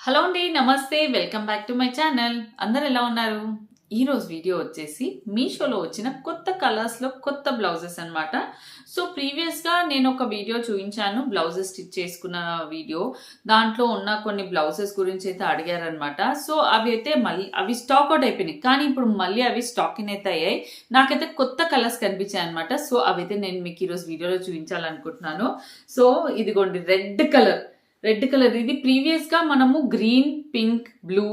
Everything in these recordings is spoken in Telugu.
హలో అండి, నమస్తే. Welcome back to my channel. అందరు ఎలా ఉన్నారు? ఈరోజు వీడియో వచ్చేసి మీషోలో వచ్చిన కొత్త కలర్స్లో కొత్త బ్లౌజెస్ అనమాట. సో ప్రీవియస్గా నేను ఒక వీడియో చూపించాను, బ్లౌజెస్ స్టిచ్ చేసుకున్న వీడియో. దాంట్లో ఉన్న కొన్ని బ్లౌజెస్ గురించి అయితే అడిగారనమాట. సో అవి అయితే అవి స్టాక్ అవుట్ అయిపోయినాయి, కానీ ఇప్పుడు మళ్ళీ అవి స్టాకింగ్ అయితే అయ్యాయి. నాకైతే కొత్త కలర్స్ కనిపించాయి అనమాట. సో అవైతే నేను మీకు ఈరోజు వీడియోలో చూపించాలనుకుంటున్నాను. సో ఇదిగోండి, రెడ్ కలర్ ఇది ప్రీవియస్ గా మనము గ్రీన్, పింక్, బ్లూ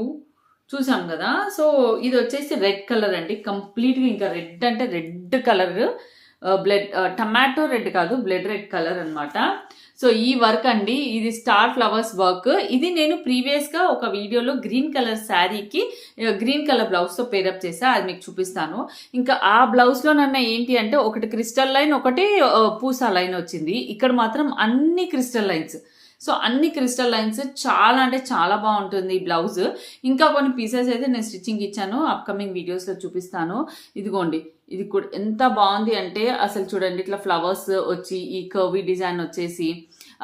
చూసాం కదా. సో ఇది వచ్చేసి రెడ్ కలర్ అండి, కంప్లీట్ గా. ఇంకా రెడ్ అంటే red colour, blood tomato red కాదు, బ్లడ్ రెడ్ కలర్ అనమాట. సో ఈ వర్క్ అండి, ఇది స్టార్ ఫ్లవర్స్ వర్క్. ఇది నేను ప్రీవియస్ గా ఒక వీడియోలో గ్రీన్ కలర్ శారీకి గ్రీన్ కలర్ బ్లౌజ్ తో పేరప్ చేసా, అది మీకు చూపిస్తాను. ఇంకా ఆ బ్లౌజ్ లో నన్న ఏంటి అంటే ఒకటి క్రిస్టల్ లైన్, ఒకటి పూసా లైన్ వచ్చింది. ఇక్కడ మాత్రం అన్ని క్రిస్టల్ లైన్స్. సో అన్ని క్రిస్టల్ లైన్స్, చాలా అంటే చాలా బాగుంటుంది ఈ బ్లౌజ్. ఇంకా కొన్ని పీసెస్ అయితే నేను స్టిచ్చింగ్ ఇచ్చాను, అప్కమింగ్ వీడియోస్లో చూపిస్తాను. ఇదిగోండి, ఇది కూడా ఎంత బాగుంది అంటే అసలు చూడండి, ఇట్లా ఫ్లవర్స్ వచ్చి ఈ కర్వీ డిజైన్ వచ్చేసి,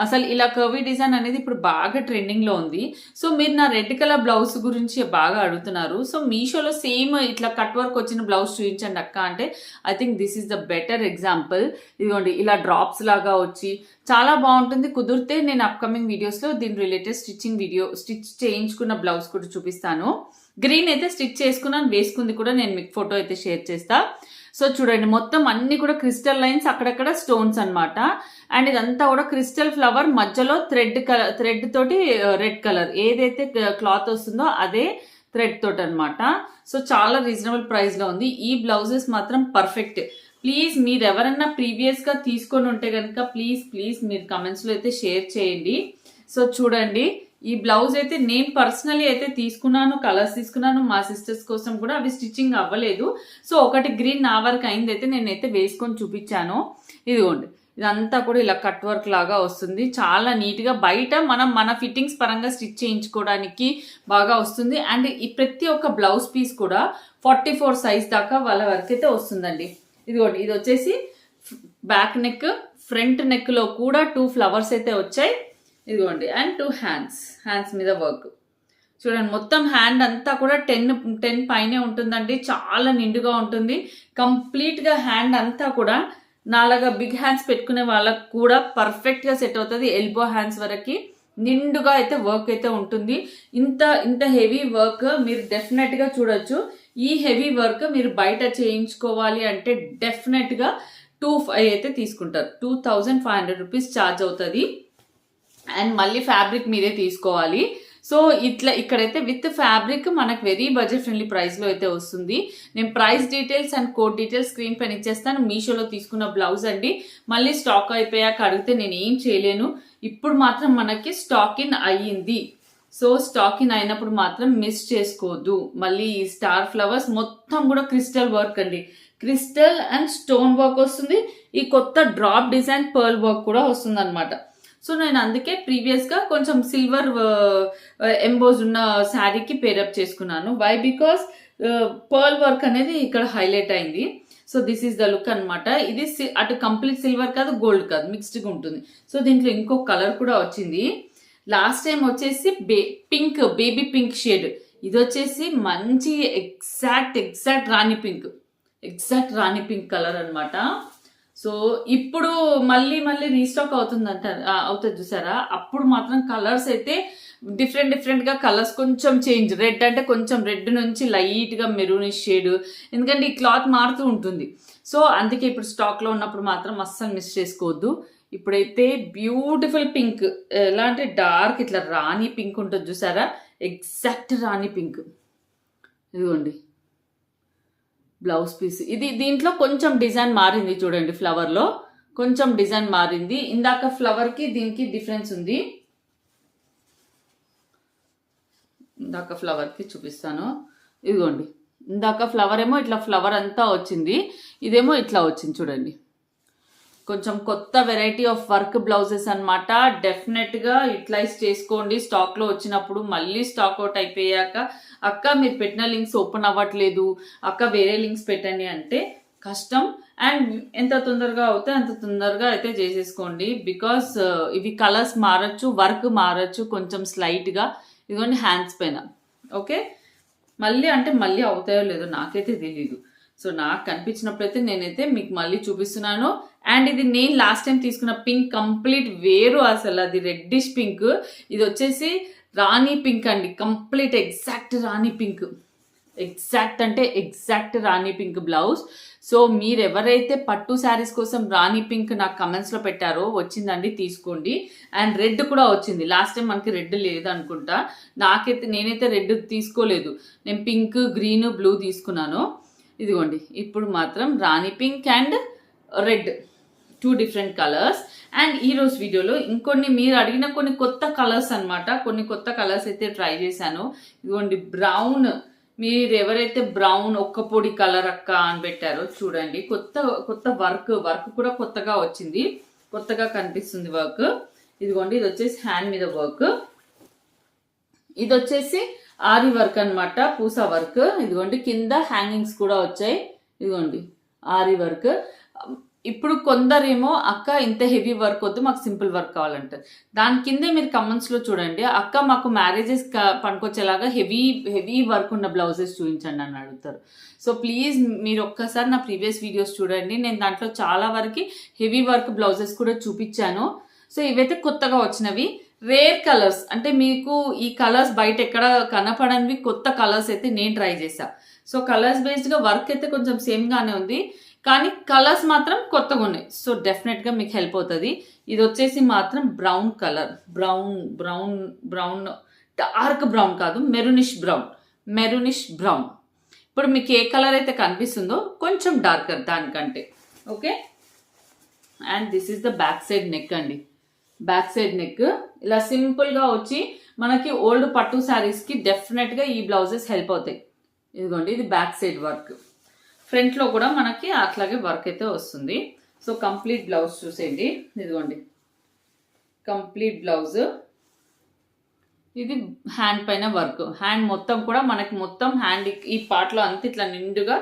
అసలు ఇలా కర్వీ డిజైన్ అనేది ఇప్పుడు బాగా ట్రెండింగ్లో ఉంది. సో మీరు నా రెడ్ కలర్ బ్లౌజ్ గురించి బాగా అడుగుతున్నారు. సో మీషోలో సేమ్ ఇట్లా కట్ వర్క్ వచ్చిన బ్లౌజ్ చూపించండి అక్క అంటే, I think this is the better example. ఇదిగోండి, ఇలా డ్రాప్స్ లాగా వచ్చి చాలా బాగుంటుంది. కుదిరితే నేను అప్కమింగ్ వీడియోస్లో దీని రిలేటెడ్ స్టిచ్ చేయించుకున్న బ్లౌజ్ కూడా చూపిస్తాను. గ్రీన్ అయితే స్టిచ్ చేసుకున్నాను, వేసుకుంది కూడా నేను మీకు ఫోటో అయితే షేర్ చేస్తా. సో చూడండి, మొత్తం అన్ని కూడా క్రిస్టల్ లైన్స్, అక్కడక్కడ స్టోన్స్ అనమాట. అండ్ ఇదంతా కూడా క్రిస్టల్ ఫ్లవర్, మధ్యలో థ్రెడ్ తోటి రెడ్ కలర్ ఏదైతే క్లాత్ వస్తుందో అదే థ్రెడ్ తోటి అనమాట. సో చాలా రీజనబుల్ ప్రైస్ లో ఉంది. ఈ బ్లౌజెస్ మాత్రం పర్ఫెక్ట్. ప్లీజ్ మీరు ఎవరన్నా ప్రీవియస్ గా తీసుకొని ఉంటే కనుక ప్లీజ్ మీరు కమెంట్స్ లో అయితే షేర్ చేయండి. సో చూడండి, ఈ బ్లౌజ్ అయితే నేను పర్సనలీ అయితే తీసుకున్నాను, కలర్స్ తీసుకున్నాను మా సిస్టర్స్ కోసం కూడా. అవి స్టిచ్చింగ్ అవ్వలేదు. సో ఒకటి గ్రీన్ నా వర్క్ అయింది అయితే నేనైతే వేసుకొని చూపించాను. ఇదిగోండి, ఇదంతా కూడా ఇలా కట్ వర్క్ లాగా వస్తుంది, చాలా నీట్గా. బయట మనం మన ఫిట్టింగ్స్ పరంగా స్టిచ్ చేయించుకోవడానికి బాగా వస్తుంది. అండ్ ఈ ప్రతి ఒక్క బ్లౌజ్ పీస్ కూడా 44 సైజ్ దాకా వాళ్ళ వరకు అయితే వస్తుందండి. ఇదిగోండి, ఇది వచ్చేసి బ్యాక్ నెక్, ఫ్రంట్ నెక్ లో కూడా 2 ఫ్లవర్స్ అయితే వచ్చాయి. ఇదిగోండి, అండ్ 2 హ్యాండ్స్ మీద వర్క్ చూడండి. మొత్తం హ్యాండ్ అంతా కూడా 10 పైనే ఉంటుందండి, చాలా నిండుగా ఉంటుంది. కంప్లీట్ గా హ్యాండ్ అంతా కూడా నాలాగా బిగ్ హ్యాండ్స్ పెట్టుకునే వాళ్ళకు కూడా పర్ఫెక్ట్ గా సెట్ అవుతుంది. ఎల్బో హ్యాండ్స్ వరకు నిండుగా అయితే వర్క్ అయితే ఉంటుంది. ఇంత హెవీ వర్క్ మీరు డెఫినెట్ గా చూడొచ్చు. ఈ హెవీ వర్క్ మీరు బయట చేయించుకోవాలి అంటే డెఫినెట్ గా 2,500 అయితే తీసుకుంటారు. 2,500 రూపీస్ ఛార్జ్ అవుతుంది. అండ్ మళ్ళీ ఫ్యాబ్రిక్ మీరే తీసుకోవాలి. సో ఇక్కడైతే విత్ ఫ్యాబ్రిక్ మనకు వెరీ బడ్జెట్ ఫ్రెండ్లీ ప్రైస్ లో అయితే వస్తుంది. నేను price details and code details screen పైన ఇచ్చేస్తాను. మీషోలో తీసుకున్న బ్లౌజ్ అండి. మళ్ళీ స్టాక్ అయిపోయాక అడిగితే నేను ఏం చేయలేను. ఇప్పుడు మాత్రం మనకి స్టాక్ ఇన్ అయ్యింది. సో స్టాక్ ఇన్ అయినప్పుడు మాత్రం మిస్ చేసుకోవద్దు. మళ్ళీ ఈ స్టార్ ఫ్లవర్స్ మొత్తం కూడా క్రిస్టల్ వర్క్ అండి, క్రిస్టల్ అండ్ స్టోన్ వర్క్ వస్తుంది. ఈ కొత్త డ్రాప్ డిజైన్ పర్ల్ వర్క్ కూడా వస్తుంది అనమాట. సో నేను అందుకే ప్రీవియస్ గా కొంచెం సిల్వర్ ఎంబోజ్ ఉన్న శారీకి పేరప్ చేసుకున్నాను. వై? బికాస్ పర్ల్ వర్క్ అనేది ఇక్కడ హైలైట్ అయింది. So this is the look అనమాట. ఇది అటు కంప్లీట్ సిల్వర్ కాదు, గోల్డ్ కాదు, మిక్స్డ్గా ఉంటుంది. సో దీంట్లో ఇంకో కలర్ కూడా వచ్చింది. లాస్ట్ టైం వచ్చేసి బేబీ పింక్ షేడ్, ఇది వచ్చేసి మంచి ఎగ్జాక్ట్ రాణి పింక్ కలర్ అనమాట. సో ఇప్పుడు మళ్ళీ రీస్టాక్ అవుతుంది చూసారా. అప్పుడు మాత్రం కలర్స్ అయితే డిఫరెంట్ గా కలర్స్ కొంచెం చేంజ్. రెడ్ అంటే కొంచెం రెడ్ నుంచి లైట్ గా మెరూనిష్ షేడ్, ఎందుకంటే ఈ క్లాత్ మారుతూ ఉంటుంది. సో అందుకే ఇప్పుడు స్టాక్ లో ఉన్నప్పుడు మాత్రం అస్సలు మిస్ చేసుకోవద్దు. ఇప్పుడైతే బ్యూటిఫుల్ పింక్, ఎలా అంటే డార్క్ ఇట్లా రాణి పింక్ ఉంటుంది చూసారా, ఎగ్జాక్ట్ రాణి పింక్. ఇదిగోండి బ్లౌజ్ పీస్. ఇది దీంట్లో కొంచెం డిజైన్ మారింది చూడండి, ఫ్లవర్ లో కొంచెం డిజైన్ మారింది. ఇందాక ఫ్లవర్ కి దీనికి డిఫరెన్స్ ఉంది. ఇందాక ఫ్లవర్ కి చూపిస్తాను. ఇదిగోండి, ఇందాక ఫ్లవర్ ఏమో ఇట్లా ఫ్లవర్ అంతా వచ్చింది, ఇదేమో ఇట్లా వచ్చింది చూడండి. కొంచెం కొత్త వెరైటీ ఆఫ్ వర్క్ బ్లౌజెస్ అనమాట. డెఫినెట్ గా యూటిలైజ్ చేసుకోండి స్టాక్ లో వచ్చినప్పుడు. మళ్ళీ స్టాక్ అవుట్ అయిపోయాక అక్క మీరు పెట్టిన లింక్స్ ఓపెన్ అవ్వట్లేదు అక్క, వేరే లింక్స్ పెట్టండి అంటే కష్టం. అండ్ ఎంత తొందరగా అవుతే అంత తొందరగా అయితే చేసేసుకోండి. బికాస్ ఇవి కలర్స్ మారచ్చు, వర్క్ మారచ్చు కొంచెం స్లైట్ గా. ఇదిగోండి హ్యాండ్స్ పైన. ఓకే, మళ్ళీ అవుతాయో లేదో నాకైతే తెలీదు. సో నాకు కనిపించినప్పుడైతే నేనైతే మీకు మళ్ళీ చూపిస్తున్నాను. అండ్ ఇది నేను లాస్ట్ టైం తీసుకున్న పింక్ కంప్లీట్ వేరు, అసలు అది రెడ్డిష్ పింక్. ఇది వచ్చేసి రాణి పింక్ అండి, కంప్లీట్ ఎగ్జాక్ట్ రాణి పింక్. ఎగ్జాక్ట్ అంటే ఎగ్జాక్ట్ రాణి పింక్ బ్లౌజ్. సో మీరు ఎవరైతే పట్టు శారీస్ కోసం రాణి పింక్ నాకు కమెంట్స్లో పెట్టారో వచ్చిందండి, తీసుకోండి. అండ్ రెడ్ కూడా వచ్చింది. లాస్ట్ టైం మనకి రెడ్ లేదు అనుకుంటా. నేనైతే రెడ్ తీసుకోలేదు, నేను పింక్, గ్రీన్, బ్లూ తీసుకున్నాను. ఇదిగోండి ఇప్పుడు మాత్రం Rani pink and red, 2 different colours. And ఈరోజు వీడియోలో ఇంకొన్ని మీరు అడిగిన కొన్ని కొత్త కలర్స్ అనమాట, కొన్ని కొత్త కలర్స్ అయితే ట్రై చేశాను. ఇదిగోండి బ్రౌన్, మీరు ఎవరైతే బ్రౌన్ ఒక్క పొడి కలర్ అక్క అని పెట్టారో చూడండి, కొత్త వర్క్ కూడా కొత్తగా వచ్చింది, కొత్తగా కనిపిస్తుంది వర్క్. ఇదిగోండి ఇది వచ్చేసి హ్యాండ్ మీద వర్క్, ఇది వచ్చేసి ఆరి వర్క్ అనమాట, పూసా వర్క్. ఇదిగోండి కింద హ్యాంగింగ్స్ కూడా వచ్చాయి. ఇదిగోండి ఆరి వర్క్. ఇప్పుడు కొందరేమో అక్క ఇంత హెవీ వర్క్ వద్దు, మాకు సింపుల్ వర్క్ కావాలంటారు. దాని కిందే మీరు కమెంట్స్లో చూడండి, అక్క మాకు మ్యారేజెస్ పనికొచ్చేలాగా హెవీ వర్క్ ఉన్న బ్లౌజెస్ చూపించండి అని అడుగుతారు. సో ప్లీజ్ మీరు ఒక్కసారి నా ప్రీవియస్ వీడియోస్ చూడండి, నేను దాంట్లో చాలా వరకు హెవీ వర్క్ బ్లౌజెస్ కూడా చూపించాను. సో ఇవైతే కొత్తగా వచ్చినవి రేర్ కలర్స్, అంటే మీకు ఈ కలర్స్ బయట ఎక్కడ కనపడనివి కొత్త కలర్స్ అయితే నేను ట్రై చేశా. సో కలర్స్ బేస్డ్గా వర్క్ అయితే కొంచెం సేమ్గానే ఉంది, కానీ కలర్స్ మాత్రం కొత్తగా ఉన్నాయి. సో డెఫినెట్గా మీకు హెల్ప్ అవుతుంది. ఇది వచ్చేసి మాత్రం brown colour, brown dark brown కాదు, మెరూనిష్ బ్రౌన్. ఇప్పుడు మీకు ఏ కలర్ అయితే కనిపిస్తుందో కొంచెం డార్కర్ దానికంటే. Okay, and this is the back side neck అండి. బ్యాక్ సైడ్ నెక్ ఇలా సింపుల్గా వచ్చి మనకి ఓల్డ్ పట్టు శారీస్కి డెఫినెట్గా ఈ బ్లౌజెస్ హెల్ప్ అవుతాయి. ఇదిగోండి ఇది బ్యాక్ సైడ్ వర్క్, ఫ్రంట్లో కూడా మనకి అట్లాగే వర్క్ అయితే వస్తుంది. సో కంప్లీట్ బ్లౌజ్ చూసేయండి. ఇదిగోండి కంప్లీట్ బ్లౌజ్, ఇది హ్యాండ్ పైన వర్క్. హ్యాండ్ మొత్తం కూడా మనకి మొత్తం హ్యాండ్ ఈ పార్ట్లో అంతా ఇట్లా నిండుగా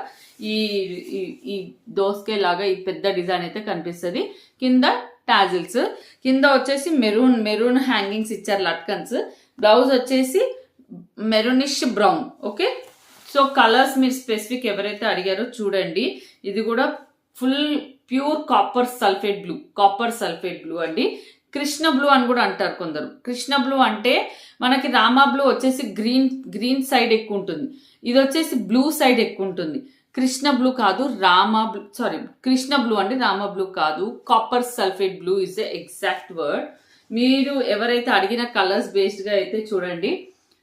ఈ దోసకే లాగా ఈ పెద్ద డిజైన్ అయితే కనిపిస్తుంది. కింద టాజిల్స్, కింద వచ్చేసి మెరూన్ హ్యాంగింగ్స్ ఇచ్చారు, లట్కన్స్. బ్లౌజ్ వచ్చేసి maroonish brown. Okay, so colours మీరు స్పెసిఫిక్ ఎవరైతే అడిగారో చూడండి. ఇది కూడా full pure copper sulphate blue అండి. కృష్ణ బ్లూ అని కూడా అంటారు కొందరు. కృష్ణ బ్లూ అంటే మనకి రామా బ్లూ వచ్చేసి గ్రీన్ సైడ్ ఎక్కువ ఉంటుంది, ఇది వచ్చేసి బ్లూ సైడ్ ఎక్కువ ఉంటుంది. కృష్ణ బ్లూ కాదు, కృష్ణ బ్లూ అండి, రామా బ్లూ కాదు. Copper sulphate blue is the exact word. మీరు ఎవరైతే అడిగిన కలర్స్ బేస్డ్గా అయితే చూడండి,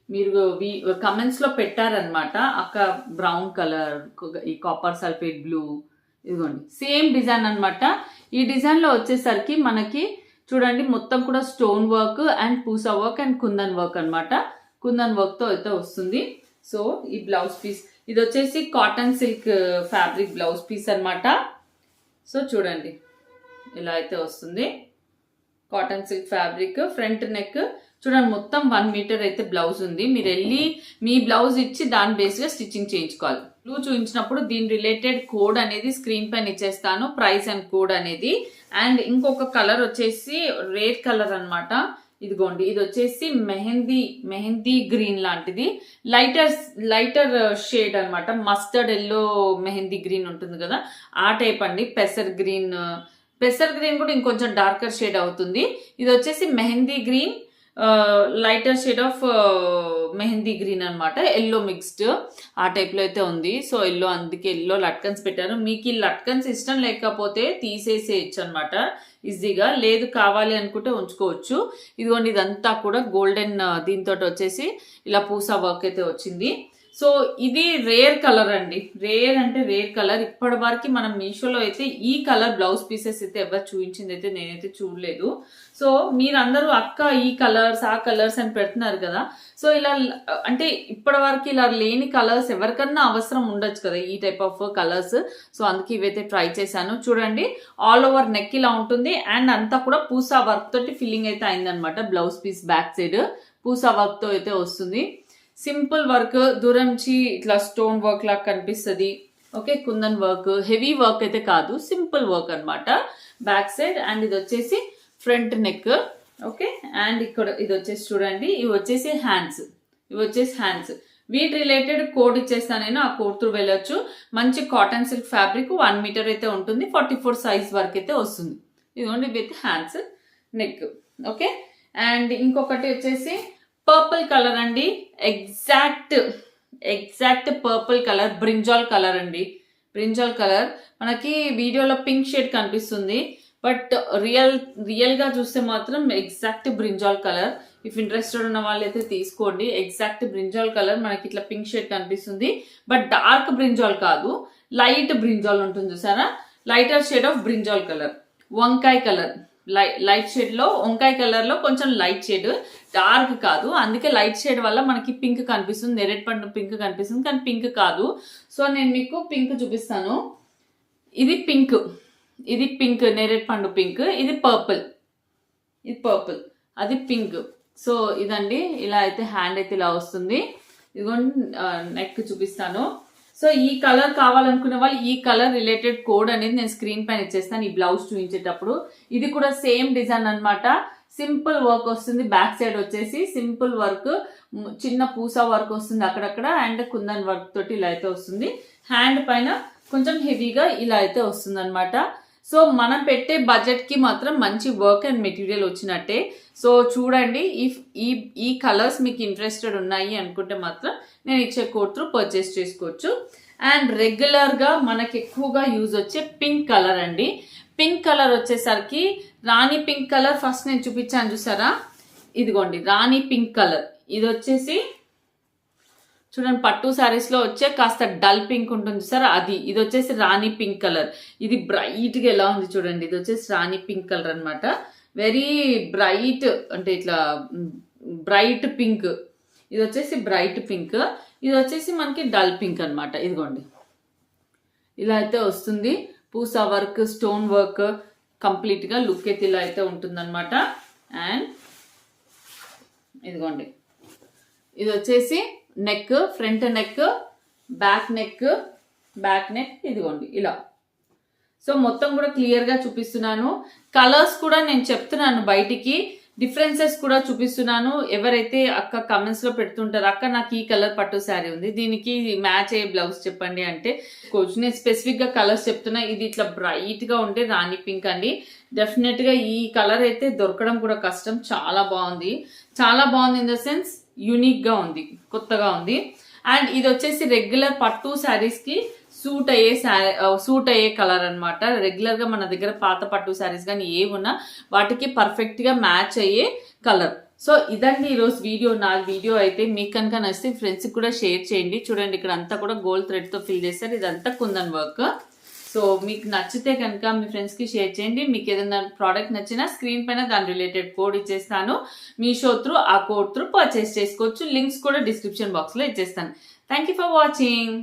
మీరు కమెంట్స్లో పెట్టారనమాట, అక్క బ్రౌన్ కలర్, ఈ కాపర్ సల్ఫేట్ బ్లూ. ఇదిగోండి సేమ్ డిజైన్ అనమాట. ఈ డిజైన్లో వచ్చేసరికి మనకి చూడండి మొత్తం కూడా stone work and Pusa work and kundan work అనమాట. కుందన్ వర్క్తో అయితే వస్తుంది. సో ఈ బ్లౌజ్ పీస్ ఇది వచ్చేసి cotton silk fabric blouse piece అనమాట. సో చూడండి ఇలా అయితే వస్తుంది, cotton silk fabric. Front neck చూడండి మొత్తం 1 మీటర్ అయితే బ్లౌజ్ ఉంది. మీరు వెళ్ళి మీ బ్లౌజ్ ఇచ్చి దాని బేస్గా స్టిచ్చింగ్ చేయించుకోవాలి. బ్లూ చూపించినప్పుడు దీని రిలేటెడ్ కోడ్ అనేది స్క్రీన్ పైన ఇచ్చేస్తాను, ప్రైస్ అండ్ కోడ్ అనేది. అండ్ ఇంకొక కలర్ వచ్చేసి రేర్ కలర్ అనమాట. ఇదిగోండి ఇది వచ్చేసి మెహందీ గ్రీన్ లాంటిది, లైటర్ షేడ్ అనమాట. మస్టర్డ్ ఎల్లో మెహందీ గ్రీన్ ఉంటుంది కదా, ఆ టైప్ అండి. పెసర్ గ్రీన్ కూడా ఇంకొంచెం డార్కర్ షేడ్ అవుతుంది. ఇది వచ్చేసి mehndi green, lighter shade of mehndi green అనమాట, ఎల్లో మిక్స్డ్ ఆ టైప్లో అయితే ఉంది. సో ఎల్లో, అందుకే ఎల్లో లట్కన్స్ పెట్టారు. మీకు ఈ లట్కన్స్ ఇష్టం లేకపోతే తీసేసేయచ్చు అనమాట ఈజీగా, లేదు కావాలి అనుకుంటే ఉంచుకోవచ్చు. ఇదిగోండి ఇదంతా కూడా గోల్డెన్ దీంతో వచ్చేసి ఇలా పూసా వర్క్ అయితే వచ్చింది. సో ఇది రేర్ కలర్ అండి, రేర్ కలర్. ఇప్పటి వరకు మనం మీషోలో అయితే ఈ కలర్ బ్లౌజ్ పీసెస్ అయితే ఎవరు చూపించింది అయితే నేనైతే చూడలేదు. సో మీరందరూ అక్క ఈ కలర్స్ ఆ కలర్స్ అని పెడుతున్నారు కదా. సో ఇలా అంటే ఇప్పటి వరకు ఇలా లేని కలర్స్ ఎవరికన్నా అవసరం ఉండొచ్చు కదా ఈ టైప్ ఆఫ్ కలర్స్. సో అందుకే ఇవైతే ట్రై చేశాను. చూడండి ఆల్ ఓవర్ నెక్ ఇలా ఉంటుంది అండ్ అంతా కూడా పూసా వర్క్ తోటి ఫిల్లింగ్ అయితే అయిందనమాట. బ్లౌజ్ పీస్ బ్యాక్ సైడ్ పూసా వర్క్ తో అయితే వస్తుంది. సింపుల్ వర్క్, దూరం నుంచి ఇట్లా స్టోన్ వర్క్ లాగా కనిపిస్తుంది. Okay, kundan work, heavy work అయితే కాదు, సింపుల్ వర్క్ అనమాట బ్యాక్ సైడ్. అండ్ ఇది వచ్చేసి ఫ్రంట్ నెక్. ఓకే, అండ్ ఇక్కడ ఇది వచ్చేసి చూడండి, ఇవి వచ్చేసి హ్యాండ్స్. ఇవి వచ్చేసి హ్యాండ్స్. వీటి రిలేటెడ్ కోడ్ ఇచ్చేస్తాను నేను, ఆ కోడ్ త్రూ వెళ్ళొచ్చు. మంచి కాటన్ సిల్క్ ఫ్యాబ్రిక్ 1 మీటర్ అయితే ఉంటుంది, 44 సైజ్ వరకు అయితే వస్తుంది. ఇదిగోండి with hands, neck. Okay, and ఇంకొకటి వచ్చేసి పర్పుల్ కలర్ అండి, exact purple colour, brinjal colour అండి. బ్రింజాల్ కలర్ మనకి వీడియోలో పింక్ షేడ్ కనిపిస్తుంది, బట్ రియల్ గా చూస్తే మాత్రం exact brinjal colour. If interested ఉన్న వాళ్ళైతే తీసుకోండి. ఎగ్జాక్ట్ బ్రింజాల్ కలర్ మనకి ఇట్లా పింక్ షేడ్ కనిపిస్తుంది, బట్ డార్క్ బ్రింజాల్ కాదు, లైట్ బ్రింజాల్ ఉంటుంది చూసారా, lighter shade of brinjal colour. వంకాయ కలర్, లైట్ షేడ్ లో, వంకాయ కలర్ లో కొంచెం లైట్ షేడ్, డార్క్ కాదు. అందుకే లైట్ షేడ్ వల్ల మనకి పింక్ కనిపిస్తుంది, నేరేడు పండు పింక్ కనిపిస్తుంది, కానీ పింక్ కాదు. సో నేను మీకు పింక్ చూపిస్తాను. ఇది పింక్, నేరేడు పండు పింక్. ఇది పర్పుల్, అది పింక్. సో ఇదండి, ఇలా అయితే హ్యాండ్ అయితే ఇలా వస్తుంది. ఇదిగోండి నెక్ చూపిస్తాను. సో ఈ కలర్ కావాలనుకునే వాళ్ళు ఈ కలర్ రిలేటెడ్ కోడ్ అనేది నేను స్క్రీన్ పైన ఇచ్చేస్తాను ఈ బ్లౌజ్ చూపించేటప్పుడు. ఇది కూడా సేమ్ డిజైన్ అన్నమాట, సింపుల్ వర్క్ వస్తుంది. బ్యాక్ సైడ్ వచ్చేసి సింపుల్ వర్క్, చిన్న పూసా వర్క్ వస్తుంది అక్కడక్కడ, అండ్ కుందన్ వర్క్ తోటి ఇలా అయితే వస్తుంది. హ్యాండ్ పైన కొంచెం హెవీగా ఇలా అయితే వస్తుంది అనమాట. సో మనం పెట్టే బడ్జెట్ కి మాత్రం మంచి వర్క్ అండ్ మెటీరియల్ వచ్చినట్టే. సో చూడండి, ఇఫ్ ఈ కలర్స్ మీకు ఇంట్రెస్టెడ్ ఉన్నాయి అనుకుంటే మాత్రం నేను ఇచ్చే కోడ్ త్రూ పర్చేస్ చేసుకోవచ్చు. అండ్ రెగ్యులర్ గా మనకి ఎక్కువగా యూజ్ వచ్చే పింక్ కలర్ అండి. పింక్ కలర్ వచ్చేసరికి రాణి పింక్ కలర్ ఫస్ట్ నేను చూపించాను చూసారా, ఇదిగోండి రాణి పింక్ కలర్. ఇది వచ్చేసి చూడండి పట్టు శారీస్ లో వచ్చే కాస్త డల్ పింక్ ఉంటుంది సార్, అది. ఇది వచ్చేసి రాణి పింక్ కలర్. ఇది బ్రైట్ గా ఎలా ఉంది చూడండి, ఇది వచ్చేసి రాణి పింక్ కలర్ అనమాట. వెరీ బ్రైట్, అంటే ఇట్లా బ్రైట్ పింక్. ఇది వచ్చేసి బ్రైట్ పింక్, ఇది వచ్చేసి మనకి డల్ పింక్ అనమాట. ఇదిగోండి ఇలా అయితే వస్తుంది. Pusa work, stone work, complete గా లుక్ అయితే ఇలా అయితే ఉంటుంది అనమాట. అండ్ ఇదిగోండి, ఇది వచ్చేసి neck, front neck, back neck, ఇదిగోండి ఇలా. సో మొత్తం కూడా క్లియర్ గా చూపిస్తున్నాను. కలర్స్ కూడా నేను చెప్తున్నాను, బయటికి డిఫరెన్సెస్ కూడా చూపిస్తున్నాను. ఎవరైతే అక్క కమెంట్స్ లో పెడుతుంటారు, అక్క నాకు ఈ కలర్ పట్టు శారీ ఉంది, దీనికి మ్యాచ్ అయ్యే బ్లౌజ్ చెప్పండి అంటే నేను స్పెసిఫిక్ గా కలర్స్ చెప్తున్నా. ఇది ఇట్లా బ్రైట్ గా ఉంటే రాణి పింక్ అండి. డెఫినెట్ గా ఈ కలర్ అయితే దొరకడం కూడా కష్టం. చాలా బాగుంది ఇన్ ద సెన్స్ యూనిక్ గా ఉంది, కొత్తగా ఉంది. అండ్ ఇది వచ్చేసి రెగ్యులర్ పట్టు శారీస్ కి సూట్ అయ్యే కలర్ అనమాట. రెగ్యులర్ గా మన దగ్గర పాత పట్టు శారీస్ కానీ ఏమున్నా వాటికి పర్ఫెక్ట్ గా మ్యాచ్ అయ్యే కలర్. సో ఇదండి ఈరోజు వీడియో. నా వీడియో అయితే మీకు కనుక నచ్చితే ఫ్రెండ్స్ కూడా షేర్ చేయండి. చూడండి ఇక్కడ అంతా కూడా గోల్డ్ థ్రెడ్ తో ఫిల్ చేస్తారు, ఇదంతా కుందన్ వర్క్. సో మీకు నచ్చితే కనుక మీ ఫ్రెండ్స్ కి షేర్ చేయండి. మీకు ఏదైనా ప్రోడక్ట్ నచ్చినా స్క్రీన్ పైన దాని రిలేటెడ్ కోడ్ ఇచ్చేస్తాను, మీషో త్రూ ఆ కోడ్ త్రూ పర్చేస్ చేసుకోవచ్చు. లింక్స్ కూడా డిస్క్రిప్షన్ బాక్స్ లో ఇచ్చేస్తాను. Thank you for watching.